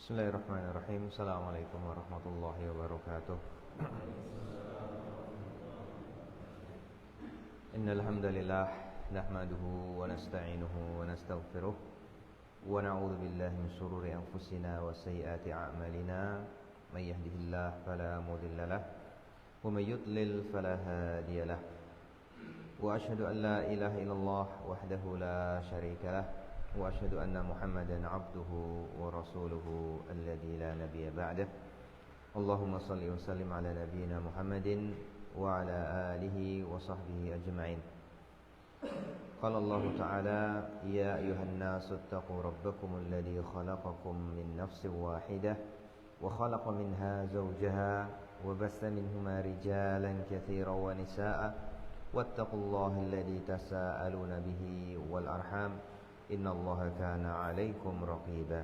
Bismillahirrahmanirrahim. Assalamualaikum warahmatullahi wabarakatuh. Innal hamdalillah nahmaduhu wa nasta'inuhu wa nastaghfiruh wa na'udzu billahi min shururi anfusina wa sayyiati a'malina. May yahdihillahu fala mudilla lahu wa may yudlil fala hadiya lahu. Wa asyhadu an la ilaha illallah wahdahu la syarika lahu wa asyhadu anna Muhammadan abduhu wa rasuluhu alladzi la nabiyya ba'dahu. Allahumma shalli wa sallim ala nabiyyina Muhammadin wa ala alihi wa sahbihi ajma'in. Qala Allah ta'ala ya ayyuhan nasu ittaqu rabbakum alladzi khalaqakum min nafsin wahidah wa khalaqa minha zawjaha wa bassa minhuma rijalan katsiran wa nisaa'a wattaqullaha alladzi tasaaluna bihi wal arham innallaha kana 'alaikum raqiba.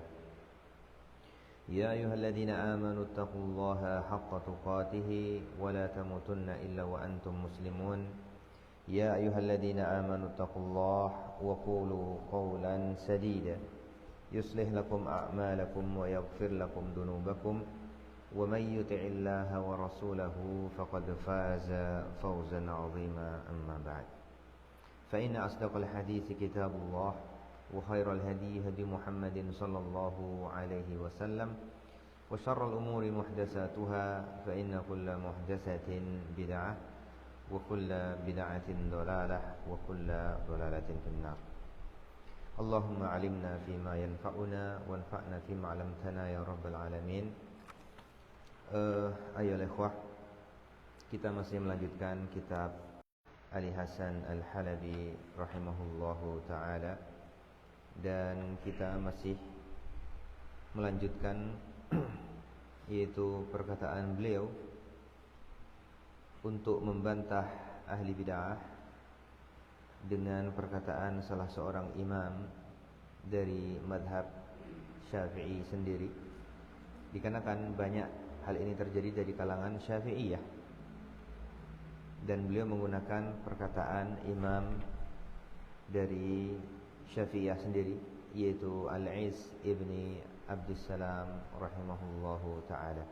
Ya ayyuhalladzina amanu taqullaha haqqa tuqatih wa la tamutunna illa wa antum muslimun. Ya ayyuhalladzina amanu taqullaha wa qulu qawlan sadida yuslih lakum a'malakum wa yaghfir lakum dhunubakum wa may yuti'illaha wa rasulahu faqad faza fawzan 'azima. Amma ba'd. Fa inna asdaqal hadithi kitabullah wa khairal hadi hadi Muhammadin sallallahu alaihi wasallam wa syarrul umuri muhdatsatuha fa inna kulla muhdatsatin bid'ah wa kulla bid'atin dhalalah wa kulla dhalalatin finnar. Allahumma 'allimna fima yanfa'una wanfa'na fima 'allamtana ya rabbal alamin. Ayolah ikhwah, kita masih melanjutkan kitab Ali Hasan Al-Halabi rahimahullahu taala, dan kita masih melanjutkan yaitu perkataan beliau untuk membantah ahli bid'ah dengan perkataan salah seorang imam dari madhab Syafi'i sendiri, dikarenakan banyak hal ini terjadi dari kalangan Syafi'iyah, dan beliau menggunakan perkataan imam dari Syafi'iyah sendiri, yaitu Al-Iz ibni Abdussalam rahimahullahu ta'ala.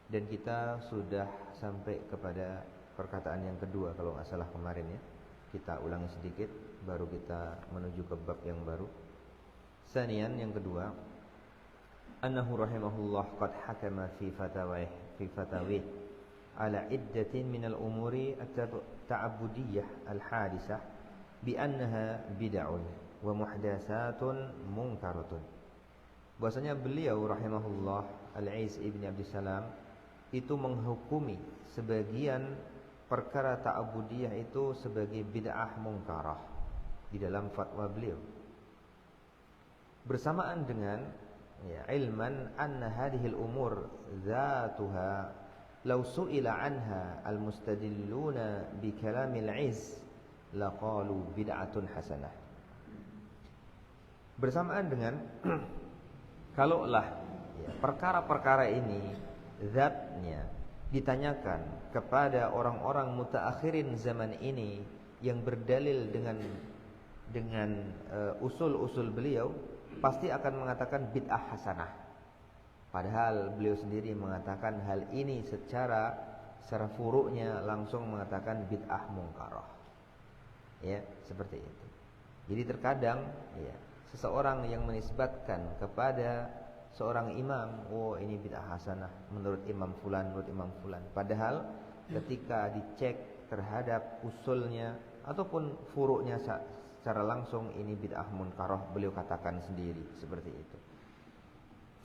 Dan kita sudah sampai kepada perkataan yang kedua kalau nggak salah kemarin ya. Kita ulangi sedikit baru kita menuju ke bab yang baru. Sanian, yang kedua, annahu rahimahullah qad hakama fi fatawih ala iddatin minal umuri at-ta'abudiyyah al-hadisah bi annaha bid'un wa muhdatsatun munkaratun. Bahwasanya beliau rahimahullah Al-Iz ibni Abdussalam itu menghukumi sebagian perkara ta'abudiyah itu sebagai bid'ah munkarah di dalam fatwa beliau, bersamaan dengan ilman anna hadhil umur dzatuha law su'ila anha al-mustadilluna bi kalamil 'iz laqalu bid'atun hasanah. Bersamaan dengan kalaulah perkara-perkara ini zatnya ditanyakan kepada orang-orang mutaakhirin zaman ini yang berdalil dengan usul-usul beliau, pasti akan mengatakan bid'ah hasanah. Padahal beliau sendiri mengatakan hal ini secara furu'nya langsung mengatakan bid'ah munkarah. Ya, seperti itu. Jadi terkadang seseorang yang menisbatkan kepada seorang imam, oh ini bid'ah hasanah menurut imam fulan, padahal ketika dicek terhadap usulnya ataupun furu'nya secara langsung ini bid'ah munkarah, beliau katakan sendiri seperti itu.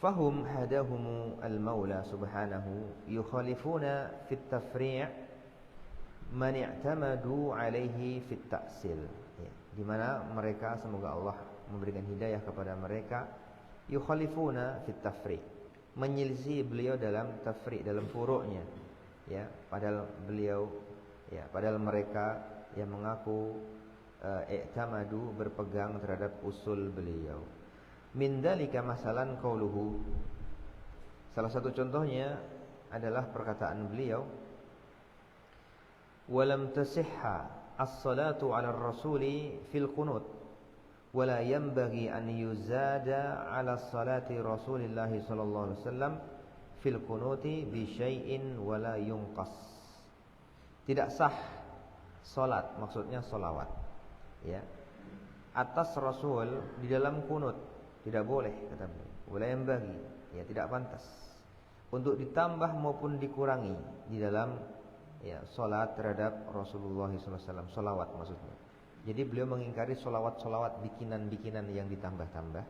Fahum hadahumu al-maula subhanahu yukhalifuna fit tafri' man i'tamadu alaihi fit ta'sil, di mana mereka, semoga Allah memberikan hidayah kepada mereka, yukhalifuna fit tafri', menyelisih beliau dalam tafri', dalam furu'nya, padahal mereka yang mengaku i'tamadu, berpegang terhadap usul beliau. Min dzalika masalan qauluhu, salah satu contohnya adalah perkataan beliau, walam tasihha as-salatu 'ala ar-rasuli fil qunut wala yanbaghi an yuzada ala salati Rasulillah sallallahu alaihi wasallam fil qunuti bi syai'in wala yunqas. Tidak sah salat, maksudnya salawat, ya, atas Rasul di dalam kunut, tidak boleh, kata beliau. Wala yanbaghi, ya, tidak pantas untuk ditambah maupun dikurangi di dalam, ya, salat terhadap Rasulullah SAW, salawat maksudnya. Jadi beliau mengingkari salawat-salawat bikinan-bikinan yang ditambah-tambah,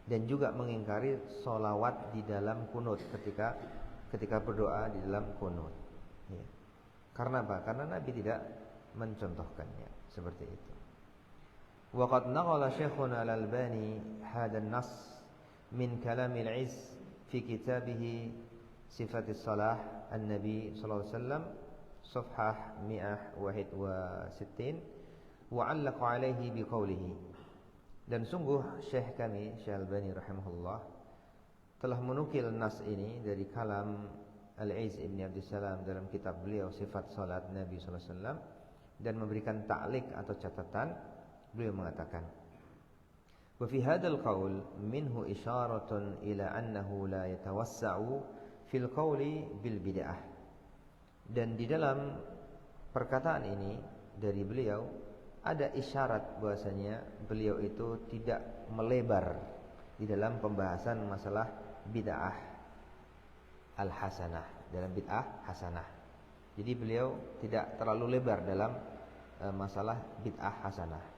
dan juga mengingkari salawat di dalam kunut ketika berdoa di dalam kunut. Ya. Karena apa? Karena Nabi tidak mencontohkannya seperti itu. Wa qad naqala Syekhuna Al-Albani hadha an-nass min kalam al-'Izz fi kitabih Sifatis Salah An-Nabi sallallahu alaihi wasallam safhah 161 wa 'allaqa 'alaihi biqaulihi. Dan sungguh Syekh kami Syekh Al-Albani rahimahullah telah menukil nas ini dari kalam Al-'Izz Ibn Abdussalam dalam kitab beliau Sifat Salat Nabi sallallahu alaihi wasallam, dan memberikan ta'liq atau catatan. Beliau mengatakan, wa fi hadzal qaul minhu isyaratun ila annahu la yatawassa'u fil qauli bil bid'ah. Dan di dalam perkataan ini dari beliau ada isyarat bahwasanya beliau itu tidak melebar di dalam pembahasan masalah bid'ah al-hasanah, dalam bid'ah hasanah. Jadi beliau tidak terlalu lebar dalam masalah bid'ah hasanah.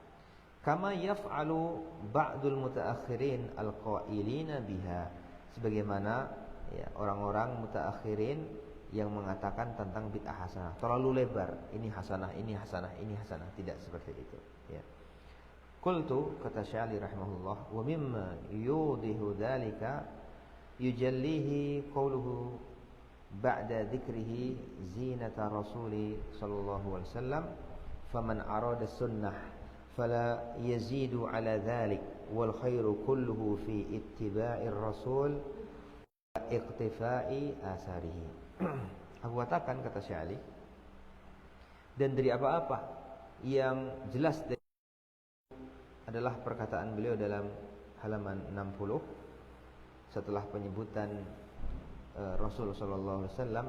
Kama yaf'alu ba'dul mutaakhirin al-qailina biha, sebagaimana, ya, orang-orang mutaakhirin yang mengatakan tentang bid'ah hasanah terlalu lebar, ini hasanah, ini hasanah, ini hasanah, tidak seperti itu, ya. Qultu, kata Syali rahimahullah, wa mimma yudihu dzalika yujallihi qawluhu ba'da dzikrihi zinata rasuli sallallahu alaihi wasallam faman arada sunnah fala yazidu ala dhalik wal khairu kulluhu fi ittiba'ir rasul wa iqtifa'i asarihi. Aku katakan, kata Syekh Ali, dan dari apa-apa yang jelas adalah perkataan beliau dalam halaman 60 setelah penyebutan Rasul sallallahu alaihi wasallam.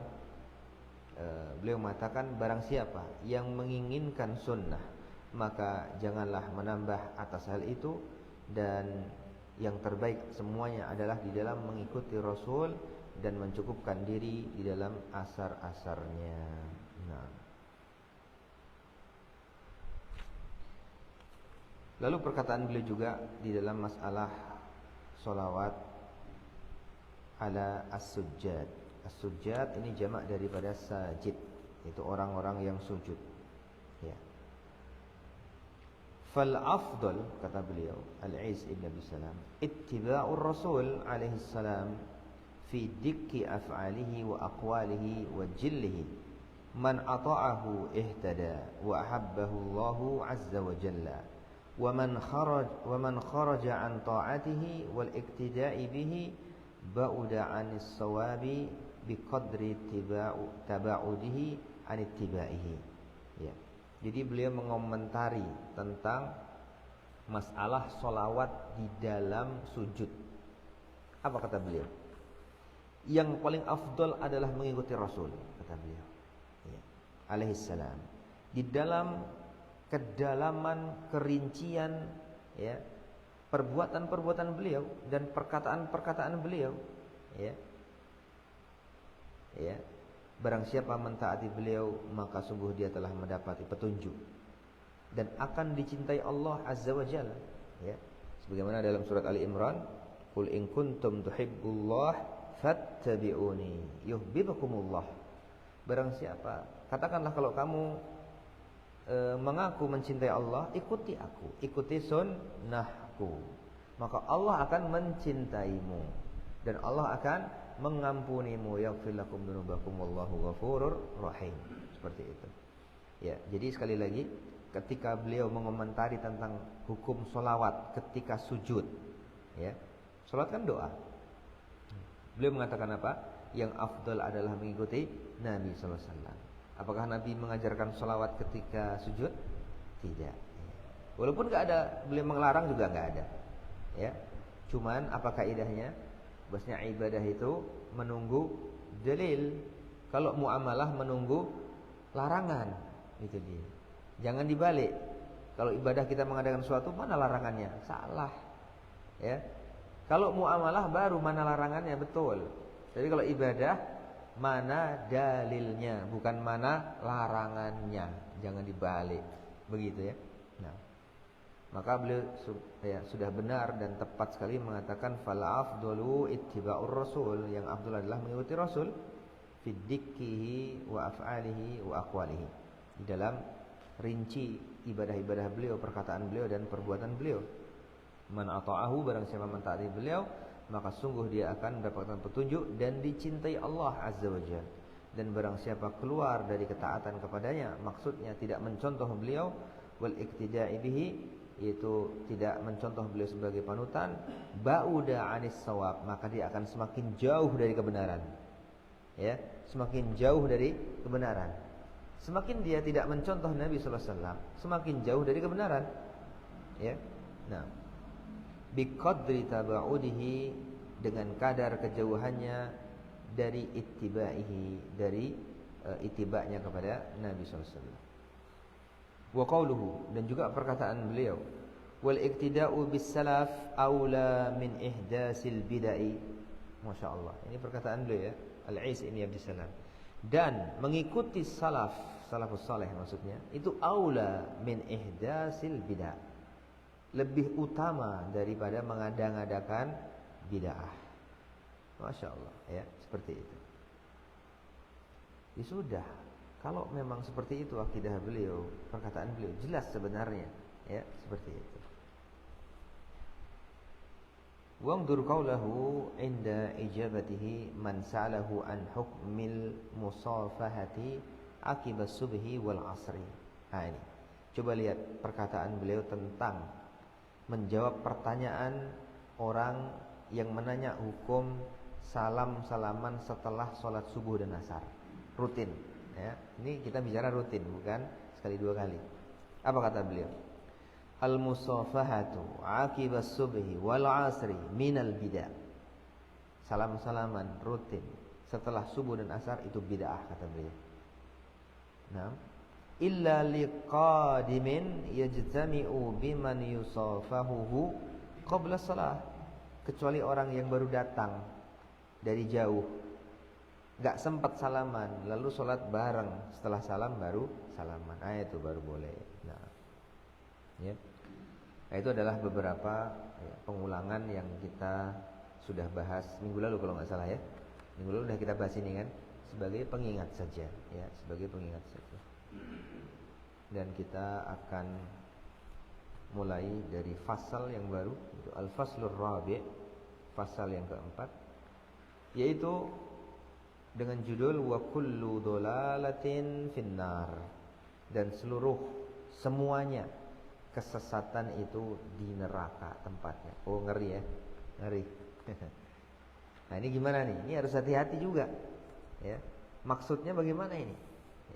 Beliau mengatakan, barang siapa yang menginginkan sunnah maka janganlah menambah atas hal itu, dan yang terbaik semuanya adalah di dalam mengikuti Rasul dan mencukupkan diri di dalam asar-asarnya. Nah. Lalu perkataan beliau juga di dalam masalah sholawat ala as-sujjad. As-sujjad ini jamak daripada sajid, itu orang-orang yang sujud, ya. Fal afdal, kata beliau Al-'Izz Ibn Abdussalam, ittiba'ur Rasul alaihi salam fi dikki af'alihi wa aqwalihi wa jillihi. Man ata'ahu ihtada wa ahabbahu Allahu azza wa jalla. Wa man kharaja an ta'atihi wal iktida'i bihi ba'uda 'anis sawabi biqadri taba'udihi an ittiba'ihi. Ya. Jadi beliau mengomentari tentang masalah solawat di dalam sujud. Apa kata beliau? Yang paling afdol adalah mengikuti Rasul, kata beliau, ya, alaihissalam, di dalam kedalaman, kerincian, ya, perbuatan-perbuatan beliau dan perkataan-perkataan beliau, ya. Ya. Barang siapa mentaati beliau maka sungguh dia telah mendapati petunjuk dan akan dicintai Allah azza wa jalla, ya. Sebagaimana dalam surat Ali Imran, qul in kuntum tuhibbullah fattabi'uni yuhibbukumullah. Barang siapa, katakanlah kalau kamu mengaku mencintai Allah, ikuti aku, ikuti sunnahku, maka Allah akan mencintaimu dan Allah akan mengampunimu, yaghfir lakum dzunubakum wallahu ghafurur rahim. Seperti itu. Ya, jadi sekali lagi ketika beliau mengomentari tentang hukum solawat ketika sujud, ya. Salat kan doa. Beliau mengatakan apa? Yang afdal adalah mengikuti Nabi sallallahu alaihi wasallam. Apakah Nabi mengajarkan solawat ketika sujud? Tidak. Walaupun nggak ada beliau melarang juga nggak ada. Ya. Cuman apa kaidahnya? Bahwasanya ibadah itu menunggu dalil. Kalau muamalah menunggu larangan, itu dia. Jangan dibalik. Kalau ibadah kita mengadakan sesuatu, mana larangannya? Salah. Ya. Kalau muamalah baru mana larangannya, betul. Jadi kalau ibadah mana dalilnya, bukan mana larangannya. Jangan dibalik. Begitu ya. Nah, maka beliau sudah benar dan tepat sekali mengatakan fal afdalu ittiba'ur rasul, yang afdal adalah mengikuti Rasul fi dzikrihi wa af'alihi wa aqwalihi, di dalam rinci ibadah-ibadah beliau, perkataan beliau dan perbuatan beliau. Man ata'ahu, barang siapa mentaati beliau, maka sungguh dia akan mendapatkan petunjuk dan dicintai Allah Azza wa Jalla. Dan barang siapa keluar dari ketaatan kepadanya, maksudnya tidak mencontoh beliau, wal iktida'i bihi, yaitu tidak mencontoh beliau sebagai panutan, ba'uda 'anis shawab, maka dia akan semakin jauh dari kebenaran. Ya, semakin jauh dari kebenaran. Semakin dia tidak mencontoh Nabi sallallahu alaihi wasallam, semakin jauh dari kebenaran. Ya. Nah, biqadri tabaudihi, dengan kadar kejauhannya dari ittiba'ihi, dari ittiba'nya kepada Nabi sallallahu alaihi wasallam. Wa qauluhu, dan juga perkataan beliau, wal iktida'u bis salaf aula min ihdasil bid'ah. Masyaallah, ini perkataan beliau ya, Al-Is ini Abdussalam. Dan mengikuti salafus saleh maksudnya, itu aula min ihdasil bid'ah, lebih utama daripada mengada-ngadakan bid'ah. Masya Allah ya, seperti itu. Ya sudah, kalau memang seperti itu akidah beliau, perkataan beliau jelas sebenarnya ya, seperti itu. Wangdur qawlahu inda ijabatihi man sa'alahu an hukmil musafahati akibas subhi wal asri. Nah ini, coba lihat perkataan beliau tentang menjawab pertanyaan orang yang menanya hukum salam-salaman setelah sholat subuh dan asar. Rutin ya. Ini kita bicara rutin, bukan sekali dua kali. Apa kata beliau? Al-musafahatu akibas subhi wal asri minal bid'ah. Salam-salaman rutin setelah subuh dan asar itu bid'ah, kata beliau. Nah, illa liqadimin yajtami'u biman yusafahuhu qabla shalah, kecuali orang yang baru datang dari jauh, enggak sempat salaman, lalu sholat bareng, setelah salam baru salaman. Ah, itu baru boleh. Nah, ya. Nah, itu adalah beberapa pengulangan yang kita sudah bahas minggu lalu kalau nggak salah ya. Minggu lalu sudah kita bahas ini kan, sebagai pengingat saja ya, sebagai pengingat saja. Dan kita akan mulai dari fasal yang baru, itu al-faslur rabi', fasal yang keempat, yaitu dengan judul wa kullu dhalalatin finnar, dan semuanya kesesatan itu di neraka tempatnya. Oh, ngeri ya, ngeri. Nah, ini gimana nih? Ini harus hati-hati juga ya. Maksudnya bagaimana ini?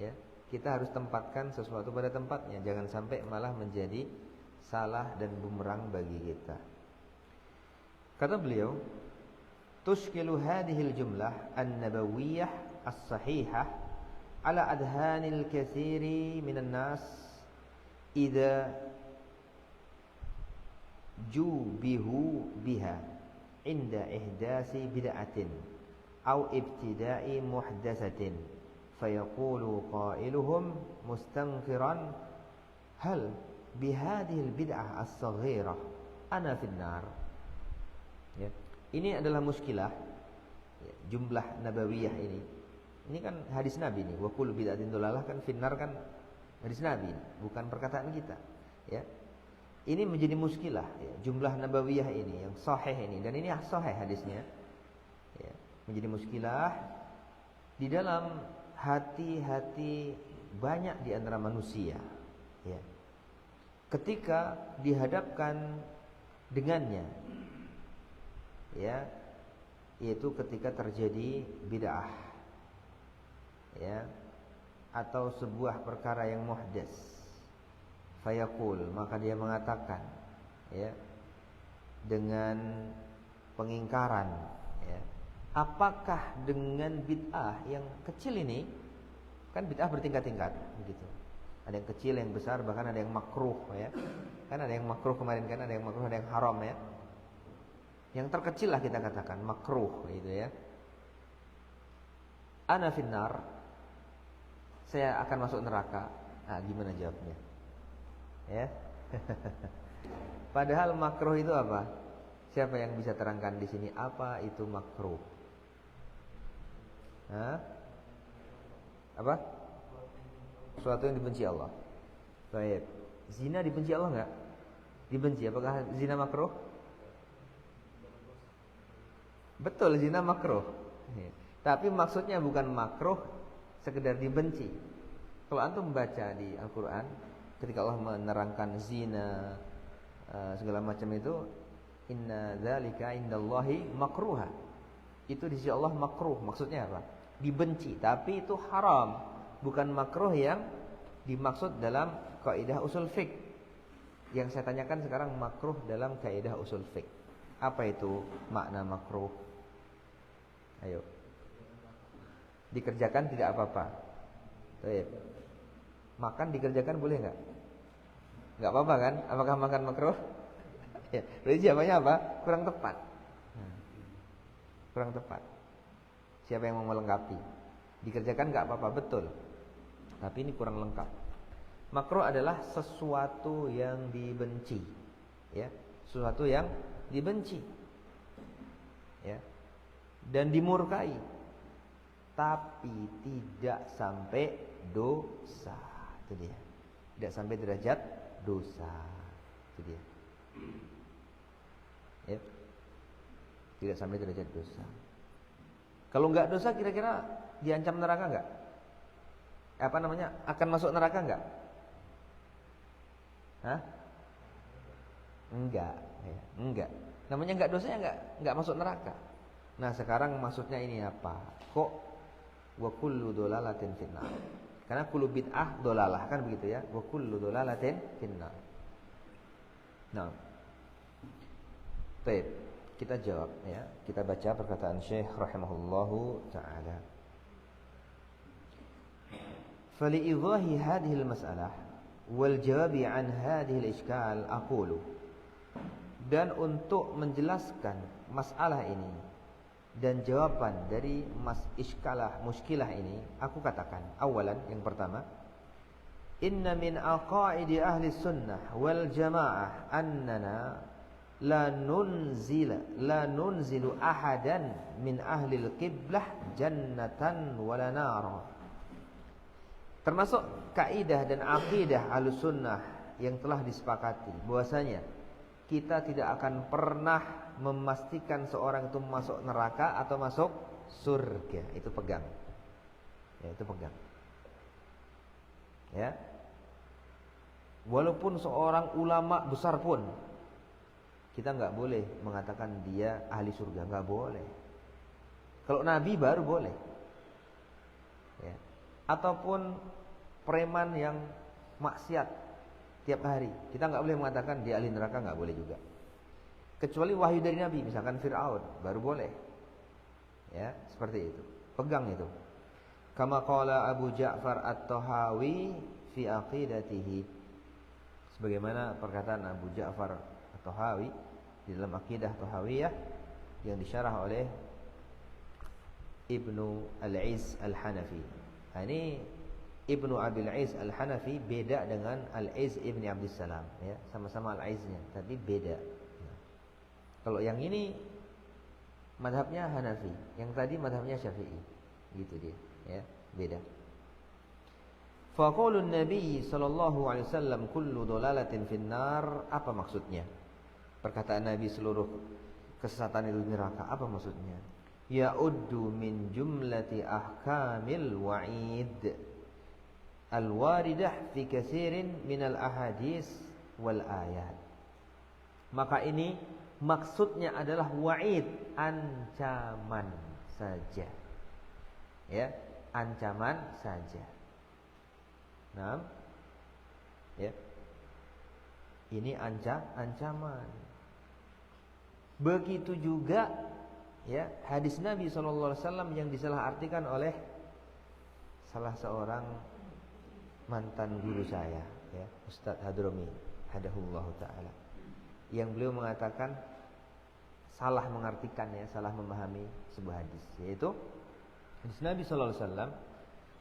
Ya, kita harus tempatkan sesuatu pada tempatnya, jangan sampai malah menjadi salah dan bumerang bagi kita. Kata beliau, tushkilu hadhil jumlah an-nabawiyyah as-sahihah ala adhanil katsiri minan nas idza jubihu biha inda ihdasi bid'atin aw ibtida'i muhdatsatin fayaqulu qailuhum mustankiran hal bihadhil bid'ah as-saghirah ana finnar. Ya, ini adalah muskilah ya, jumlah nabawiyah ini. Ini kan hadis Nabi nih, wa kullu bid'atin dhalalah, kan finnar kan hadis Nabi, bukan perkataan kita ya. Ini menjadi muskilah ya, jumlah nabawiyah ini yang sahih ini, dan ini sahih hadisnya ya, menjadi muskilah di dalam hati-hati banyak di antara manusia ya, ketika dihadapkan dengannya ya, yaitu ketika terjadi bid'ah ya, atau sebuah perkara yang muhdats. Fayaqul, maka dia mengatakan, ya, dengan pengingkaran, ya, apakah dengan bid'ah yang kecil ini, kan bid'ah bertingkat-tingkat begitu. Ada yang kecil, yang besar, bahkan ada yang makruh, ya. Kan ada yang makruh kemarin, kan ada yang makruh, ada yang haram, ya. Yang terkecil lah kita katakan makruh gitu, ya. Ana finnar, saya akan masuk neraka. Nah, gimana jawabnya? Ya. Padahal makruh itu apa? Siapa yang bisa terangkan di sini apa itu makruh? Hah? Apa? Sesuatu yang dibenci Allah. Baik. Zina dibenci Allah enggak? Dibenci. Apakah zina makruh? Betul, zina makruh. Tapi maksudnya bukan makruh sekedar dibenci. Kalau antum baca di Al-Qur'an, ketika Allah menerangkan zina, segala macam itu, inna dzalika indallahi makruha. Itu di sisi Allah makruh. Maksudnya apa? Dibenci, tapi itu haram, bukan makruh yang dimaksud dalam kaidah usul fiqh. Yang saya tanyakan sekarang makruh dalam kaidah usul fiqh. Apa itu makna makruh? Ayo. Dikerjakan tidak apa-apa. Baik. Makan dikerjakan boleh enggak? Enggak apa-apa kan? Apakah makan makruh? Ya, berarti jawabannya apa? Kurang tepat. Kurang tepat. Siapa yang mau melengkapi? Dikerjakan enggak apa-apa, betul. Tapi ini kurang lengkap. Makruh adalah sesuatu yang dibenci. Ya, sesuatu yang dibenci. Ya. Dan dimurkai. Tapi tidak sampai dosa. Itu dia. Tidak sampai derajat dosa. Itu dia. Ya. Tidak sampai derajat dosa. Kalau enggak dosa, kira-kira diancam neraka enggak? Apa namanya? Akan masuk neraka enggak? Hah? Enggak, ya. Enggak. Namanya enggak dosa, ya enggak masuk neraka. Nah, sekarang maksudnya ini apa? Kok wa kullu dolalatin finnar? Karena kullu bid'ah dolalah, kan begitu ya? Wa kullu dolalatin finnar. Nah, baik, kita jawab, ya. Kita baca perkataan Syekh rahimahullahu taala. Fali'idahi hadhihi al-mas'alah wal jawabi an hadhihi al-ishkal aqulu. Dan untuk menjelaskan masalah ini dan jawaban dari muskilah ini, aku katakan, awalan, yang pertama, inna min aqaidi ahli sunnah wal jamaah annana la nunzilu ahadan min ahli al-qiblah jannatan wala nara. Termasuk kaidah dan akidah ahli sunnah yang telah disepakati bahwasanya kita tidak akan pernah memastikan seorang itu masuk neraka atau masuk surga. Itu pegang. Ya, itu pegang. Ya. Walaupun seorang ulama besar pun, kita enggak boleh mengatakan dia ahli surga, enggak boleh. Kalau nabi baru boleh. Ya. Ataupun preman yang maksiat tiap hari, kita enggak boleh mengatakan dia ahli neraka, enggak boleh juga. Kecuali wahyu dari Nabi, misalkan Fir'aun, baru boleh. Ya, seperti itu. Pegang itu. Kama qala Abu Ja'far At-Tahawi fi aqidatihi. Sebagaimana perkataan Abu Ja'far At-Tahawi di dalam akidah Tahawiyah yang disyarah oleh Ibnu Al-Iz Al-Hanafi. Nah, ini Ibnu Abil Iz Al-Hanafi beda dengan Al-Iz Ibni Abdissalam, ya, sama-sama Al-Iznya, tapi beda. Kalau yang ini madhabnya Hanafi, yang tadi madhabnya Syafi'i, gitu dia, ya, beda. Faqaulun Nabi sallallahu alaihi wasallam kullu dolalatin finnar, apa maksudnya? Perkataan Nabi seluruh kesesatan itu neraka, apa maksudnya? Ya'uddu min jumlati ahkamil wa'id al-waridah fi katsirin minal ahadits wal ayat. Maka ini maksudnya adalah wa'id, ancaman saja. Ya, ancaman saja. Nah, ya. Ini ancaman. Begitu juga ya hadis Nabi SAW yang disalahartikan oleh salah seorang mantan guru saya, ya, Ustadz Hadromi hadahullah taala, yang beliau mengatakan salah mengartikan, ya, salah memahami sebuah hadis, yaitu hadis Nabi SAW,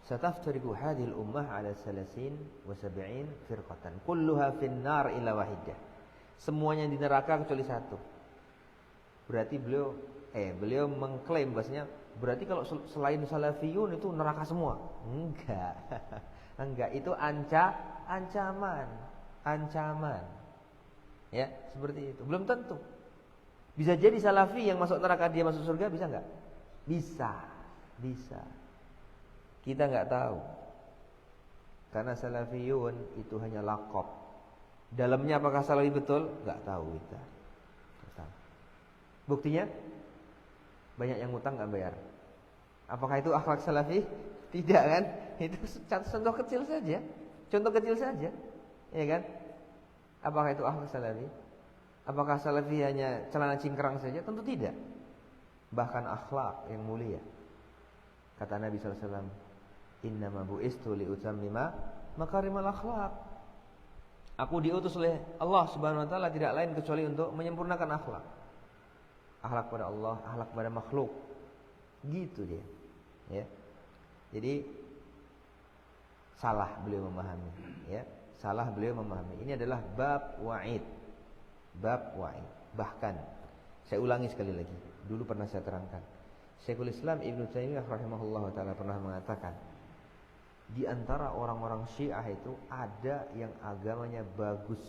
"Sataftariqu hadhil ummah ala 73 firqatan kulluha finnar illa wahidah." Semuanya di neraka kecuali satu. Berarti beliau mengklaim bahasanya berarti kalau selain salafiyun itu neraka semua. Enggak. Enggak, itu ancaman. Ya, seperti itu. Belum tentu. Bisa jadi salafi yang masuk neraka dia masuk surga, bisa enggak? Bisa. Kita enggak tahu. Karena salafiyun itu hanya laqab. Dalamnya apakah salafi betul? Enggak tahu kita. Buktinya banyak yang ngutang enggak bayar. Apakah itu akhlak salafi? Tidak kan? Itu contoh kecil saja. Ya kan? Apakah itu akhlak salafi? Apakah salafi hanya celana cingkrang saja? Tentu tidak. Bahkan akhlak yang mulia. Kata Nabi SAW, "Innama bu'istu liutammima makarimal akhlak." Aku diutus oleh Allah Subhanahu wa taala tidak lain kecuali untuk menyempurnakan akhlak. Akhlak pada Allah, akhlak pada makhluk. Gitu dia. Ya. Jadi salah beliau memahami, ya. Salah beliau memahami. Ini adalah bab wa'id. Bahkan saya ulangi sekali lagi. Dulu pernah saya terangkan. Syekhul Islam Ibnu Taimiyah rahimahullah taala pernah mengatakan, di antara orang-orang Syiah itu ada yang agamanya bagus.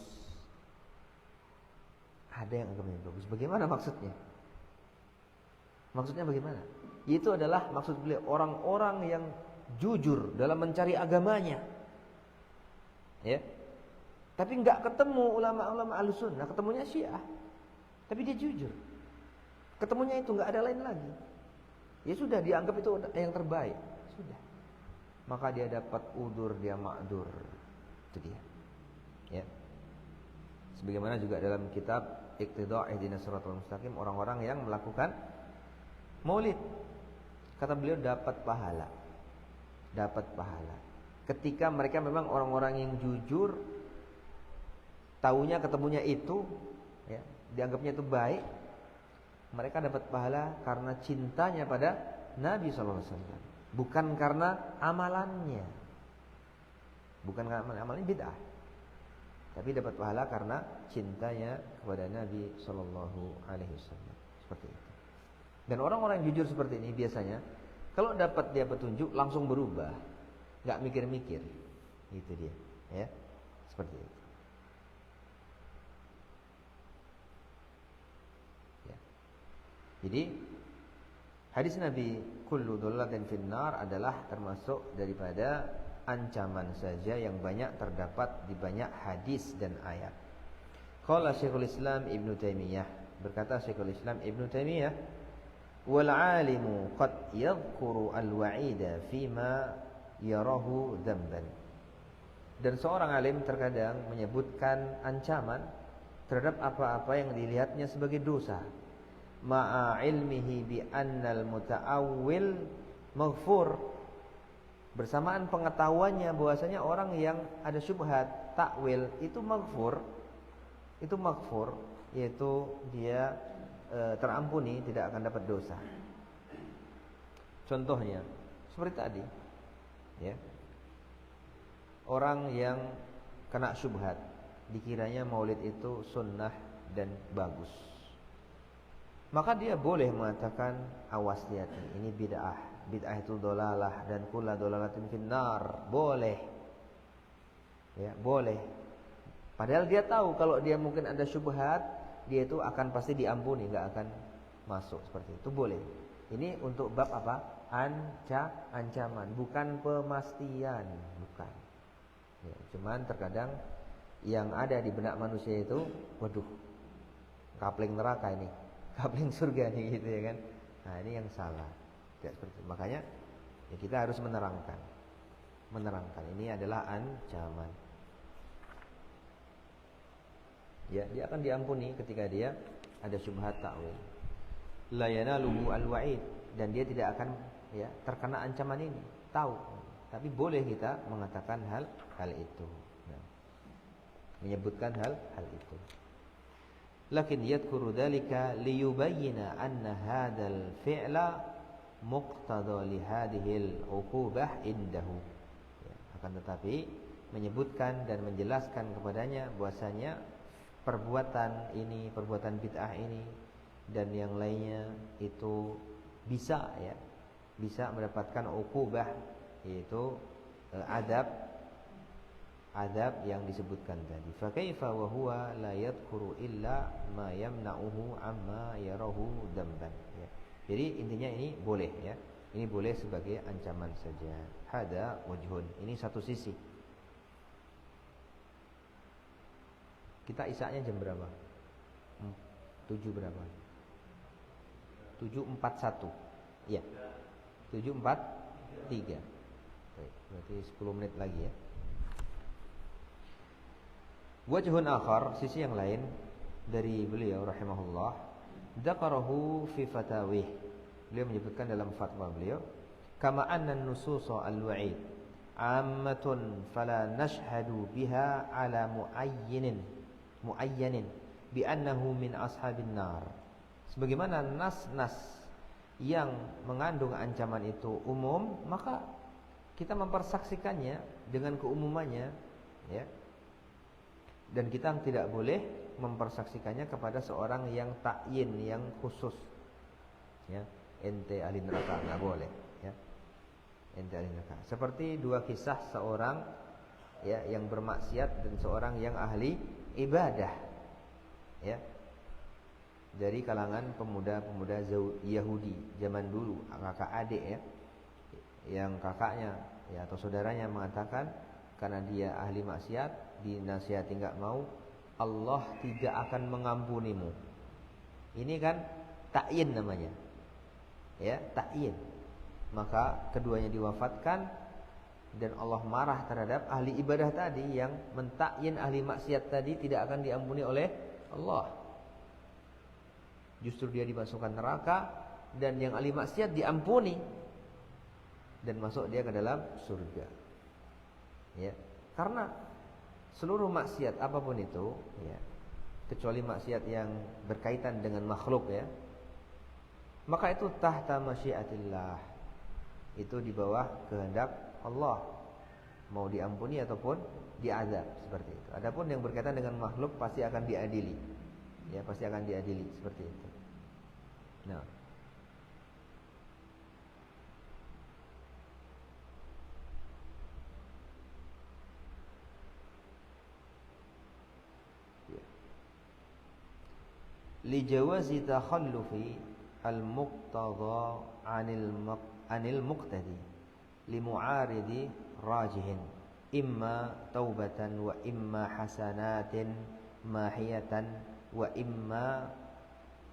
Ada yang agamanya bagus. Bagaimana maksudnya? Maksudnya bagaimana? Itu adalah maksud beliau orang-orang yang jujur dalam mencari agamanya. Ya. Tapi enggak ketemu ulama-ulama Ahlussunnah, ketemunya Syiah. Tapi dia jujur. Ketemunya itu enggak ada lain lagi. Ya sudah, dianggap itu yang terbaik. Sudah. Maka dia dapat udur, dia ma'dur. Itu dia. Ya. Sebagaimana juga dalam kitab Iqtida' ihdinas siratal mustaqim, orang-orang yang melakukan maulid, kata beliau dapat pahala. Ketika mereka memang orang-orang yang jujur, taunya ketemunya itu, ya, dianggapnya itu baik, mereka dapat pahala karena cintanya pada Nabi SAW, bukan karena amalannya. Bukan karena amalannya bid'ah, tapi dapat pahala karena cintanya kepada Nabi SAW. Seperti itu. Dan orang-orang yang jujur seperti ini biasanya kalau dapat dia petunjuk langsung berubah, nggak mikir-mikir, itu dia, ya, seperti itu. Ya. Jadi hadis Nabi kullu dhalatin finnar adalah termasuk daripada ancaman saja yang banyak terdapat di banyak hadis dan ayat. Qala Syekhul Islam Ibnu Taimiyah, berkata Syekhul Islam Ibnu Taimiyah, wal alimu qad yadhkuru al-wa'ida fima yarahu dzamban. Dan seorang alim terkadang menyebutkan ancaman terhadap apa-apa yang dilihatnya sebagai dosa, ma'a ilmihi bi annal muta'awwil maghfur, bersamaan pengetahuannya bahwasanya orang yang ada syubhat takwil itu maghfur, yaitu dia terampuni, tidak akan dapat dosa. Contohnya seperti tadi, ya, orang yang kena syubhat, dikiranya maulid itu sunnah dan bagus, maka dia boleh mengatakan, awas hati, ini bid'ah itu dolalah dan kulla dolalatin finnar. Boleh, ya, boleh. Padahal dia tahu kalau dia mungkin ada syubhat, dia itu akan pasti diampuni, nggak akan masuk seperti itu. Boleh. Ini untuk bab apa? Ancaman, bukan pemastian, bukan. Ya, cuman terkadang yang ada di benak manusia itu, waduh, kapling neraka ini, kapling surga nih, gitu ya kan? Nah, ini yang salah. Tidak seperti itu. Makanya ya kita harus menerangkan. Ini adalah ancaman. Ya, dia akan diampuni ketika dia ada syubhat ta'wil. La yanaluhu al-wa'id, dan dia tidak akan ya terkena ancaman ini. Tahu. Tapi boleh kita mengatakan hal itu. Nah, menyebutkan hal itu. Lakin yadhkuru dzalika liyubayyana anna hadzal fi'la muqtada li hadhil 'uqubah indahu. Ya, akan tetapi menyebutkan dan menjelaskan kepadanya bahwasanya perbuatan ini, perbuatan bid'ah ini dan yang lainnya itu bisa mendapatkan uqubah, yaitu adab yang disebutkan tadi. Fa kaifa wa huwa la yadhkuru illa ma yamna'uhu amma yarahu damban, ya. Jadi intinya ini boleh, ya. Ini boleh sebagai ancaman saja. Hada wajhun. Ini satu sisi. Kita isaknya jam berapa? 7 berapa? 7.41. Iya. 7.43. Baik, berarti 10 menit lagi, ya. Wajhun akhar, sisi yang lain dari beliau rahimahullah, dzakarahu fi fatawih. Beliau menyebutkan dalam fatwa beliau, kama anna an-nusus al-wa'id ammatun fala nashhadu biha ala muayyanin bi annahu min ashabin nar. Sebagaimana nas-nas yang mengandung ancaman itu umum, maka kita mempersaksikannya dengan keumumannya, ya. Dan kita tidak boleh mempersaksikannya kepada seorang yang takyin, yang khusus, ya. Ente ahli neraka, nggak boleh, ya. Ente ahli neraka. Seperti dua kisah seorang, ya, yang bermaksiat dan seorang yang ahli ibadah, ya, dari kalangan pemuda-pemuda Yahudi zaman dulu, kakak adik, ya, yang kakaknya, ya, atau saudaranya mengatakan karena dia ahli maksiat, dinasihati nggak mau, Allah tidak akan mengampunimu. Ini kan takyin namanya, ya, takyin. Maka keduanya diwafatkan dan Allah marah terhadap ahli ibadah tadi yang mentakyin ahli maksiat tadi, tidak akan diampuni oleh Allah. Justru dia dimasukkan neraka, dan yang ahli maksiat diampuni dan masuk dia ke dalam surga. Ya, karena seluruh maksiat apapun itu, ya, kecuali maksiat yang berkaitan dengan makhluk, ya, maka itu tahta masyiatillah, itu di bawah kehendak Allah, mau diampuni ataupun diazab, seperti itu. Adapun yang berkaitan dengan makhluk pasti akan diadili, ya, pasti akan diadili seperti itu. Nah, li jawazi takhallufi al-muqtada 'anil muqtadi li mu'aridi rajihin imma taubatan wa imma hasanatin mahiyatan wa imma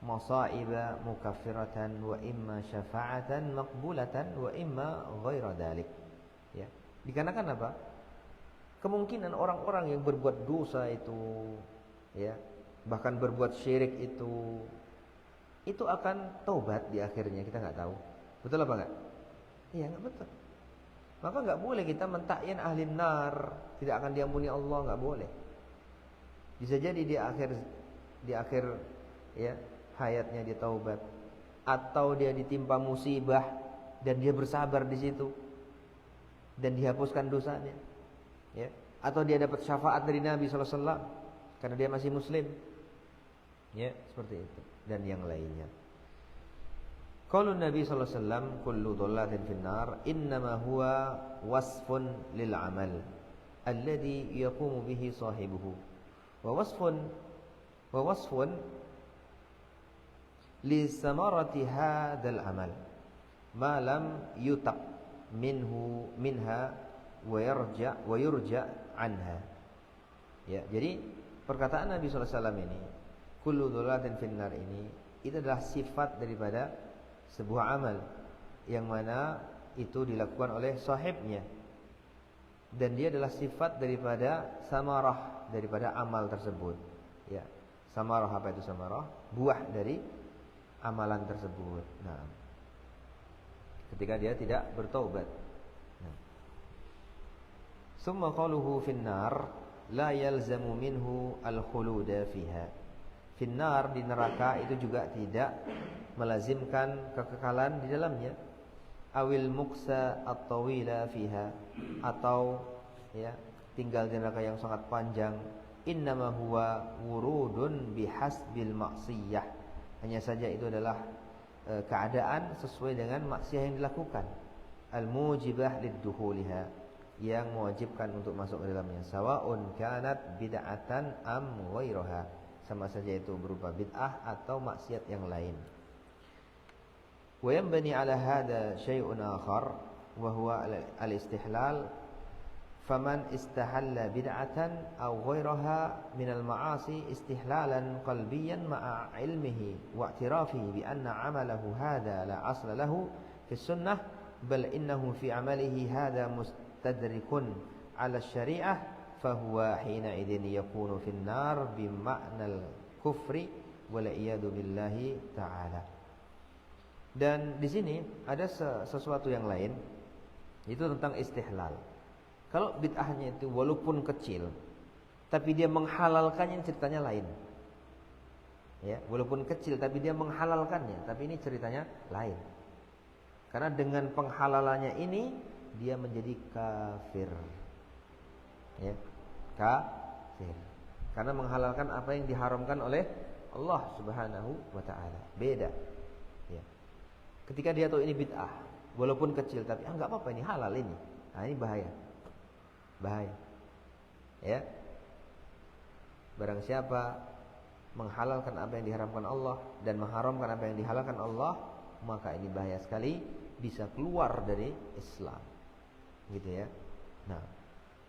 masaiba mukaffiratan wa imma syafa'atan maqbulatan wa imma ghaira dzalik, ya. Dikarenakan apa? Kemungkinan orang-orang yang berbuat dosa itu, ya, bahkan berbuat syirik itu akan taubat di akhirnya, kita nggak tahu. Betul apa enggak? Iya, nggak betul. Maka nggak boleh kita mentakyin ahli nar, tidak akan diampuni Allah, nggak boleh. Bisa jadi di akhir ya hayatnya dia taubat, atau dia ditimpa musibah dan dia bersabar di situ dan dihapuskan dosanya, ya. Atau dia dapat syafaat dari Nabi sallallahu alaihi wasallam karena dia masih muslim, ya, seperti itu, dan yang lainnya. Qaulun Nabi sallallahu alaihi wasallam kullu dhalatin finnar innama huwa wasfun lil amal alladhi yaqumu bihi sahibuhu wa wasfun li samarati hadzal amal ma lam yutaq minha wa yurja anha. Ya, jadi perkataan Nabi sallallahu alaihi wasallam ini, kullu dhalatin finnar, ini itu adalah sifat daripada sebuah amal yang mana itu dilakukan oleh sahibnya, dan dia adalah sifat daripada samarah, daripada amal tersebut. Ya, samarah, apa itu samarah? Buah dari amalan tersebut. Nah, ketika dia tidak bertaubat. Nah. Summa qaluhu finnar la yalzamu minhu al-khuluda fiha. Finnar, di neraka itu juga tidak melazimkan kekekalan di dalamnya. Awil muksa at-tawila fiha, atau ya tinggal di neraka yang sangat panjang. Innama huwa wurudun bihasbil maksiyah. Hanya saja itu adalah keadaan sesuai dengan maksiat yang dilakukan. Al-mujibah lidduhuliha, yang mewajibkan untuk masuk ke dalamnya. Sawaun kanat bid'atan am ghairaha, sama saja itu berupa bid'ah atau maksiat yang lain. Wa yanbani ala hada syai'un akhar wa huwa al-istihlal. Faman istahalla bid'atan aw ghairaha min al-ma'asi istihlalan qalbiyan ma'a ilmihi wa i'tirafihi bi anna 'amalahu hadha la asla lahu fi sunnah bal innahu fi 'amalihi hadha mustadrikun 'ala asy-syari'ah fa huwa hina idzin yakunu fi an-nar bi ma'nal kufri wal iyadu billahi ta'ala. Dan di sini ada sesuatu yang lain, itu tentang istihlal. Kalau bid'ahnya itu walaupun kecil, tapi dia menghalalkannya, ceritanya lain. Ya, walaupun kecil tapi dia menghalalkannya, tapi ini ceritanya lain. Karena dengan penghalalannya ini dia menjadi kafir. Ya, kafir. Karena menghalalkan apa yang diharamkan oleh Allah Subhanahu wa taala. Beda. Ya. Ketika dia tahu ini bid'ah, walaupun kecil tapi enggak apa-apa, ini halal ini. Nah, ini bahaya. Ya. Barang siapa menghalalkan apa yang diharamkan Allah dan mengharamkan apa yang dihalalkan Allah, maka ini bahaya sekali, bisa keluar dari Islam. Gitu ya. Nah,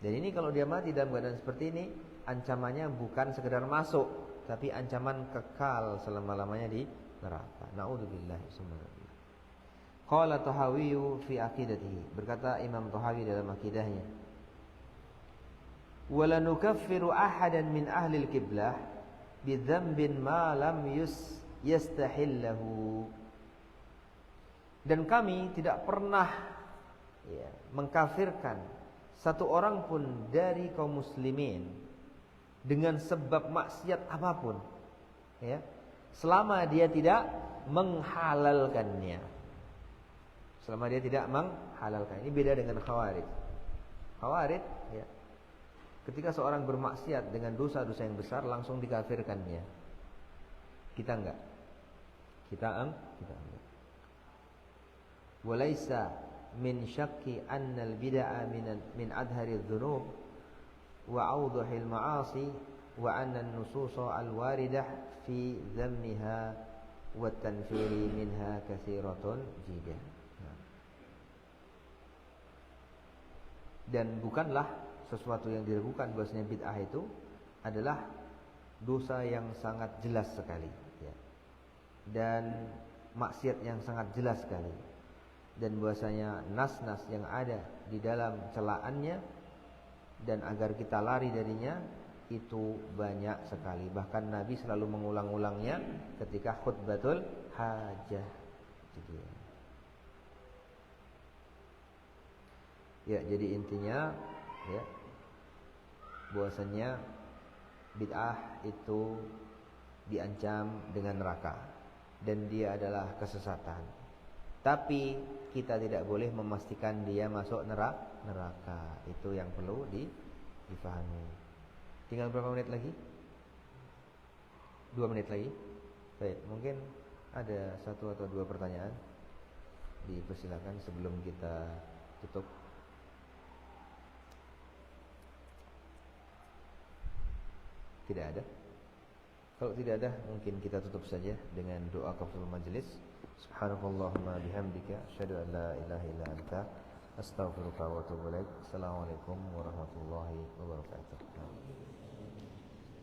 dan ini kalau dia mati dalam keadaan seperti ini, ancamannya bukan sekedar masuk, tapi ancaman kekal selama-lamanya di neraka. Nauzubillahi subhanallah. Qala Tahawi fi aqidatihi, berkata Imam Tahawi dalam akidahnya, wala nukaffiru ahadan min ahli al-qiblah bidzambin ma lam yastahillahu. Dan kami tidak pernah mengkafirkan satu orang pun dari kaum muslimin dengan sebab maksiat apapun, ya, selama dia tidak menghalalkannya. Selama dia tidak menghalalkan. Ini beda dengan khawarij. Khawarij, ya, ketika seorang bermaksiat dengan dosa-dosa yang besar langsung dikafirkannya. Kita enggak. Kita enggak. Walaysa min syakki anna al-bid'a min adhari adh-dhunub wa awdahil ma'asi wa anna an-nususa al-waridah fi dhammiha wa tanfiri minha katsiratun jiddah. Dan bukanlah sesuatu yang diragukan bahwasanya bid'ah itu adalah dosa yang sangat jelas sekali, ya, dan maksiat yang sangat jelas sekali, dan bahwasanya nas-nas yang ada di dalam celaannya dan agar kita lari darinya itu banyak sekali. Bahkan Nabi selalu mengulang-ulangnya ketika khutbatul hajah. Ya, jadi intinya, ya, bahwasanya bid'ah itu diancam dengan neraka dan dia adalah kesesatan. Tapi kita tidak boleh memastikan dia masuk neraka. Itu yang perlu difahami. Tinggal berapa menit lagi? 2 menit lagi. Baik, mungkin ada 1 atau 2 pertanyaan. Dipersilakan sebelum kita tutup. Tidak ada. Kalau tidak ada, mungkin kita tutup saja dengan doa kafaratul majelis. Subhanakallahumma bihamdika asyhadu an la ilaha illa anta astaghfiruka wa atubu ilaik. Assalamualaikum warahmatullahi wabarakatuh.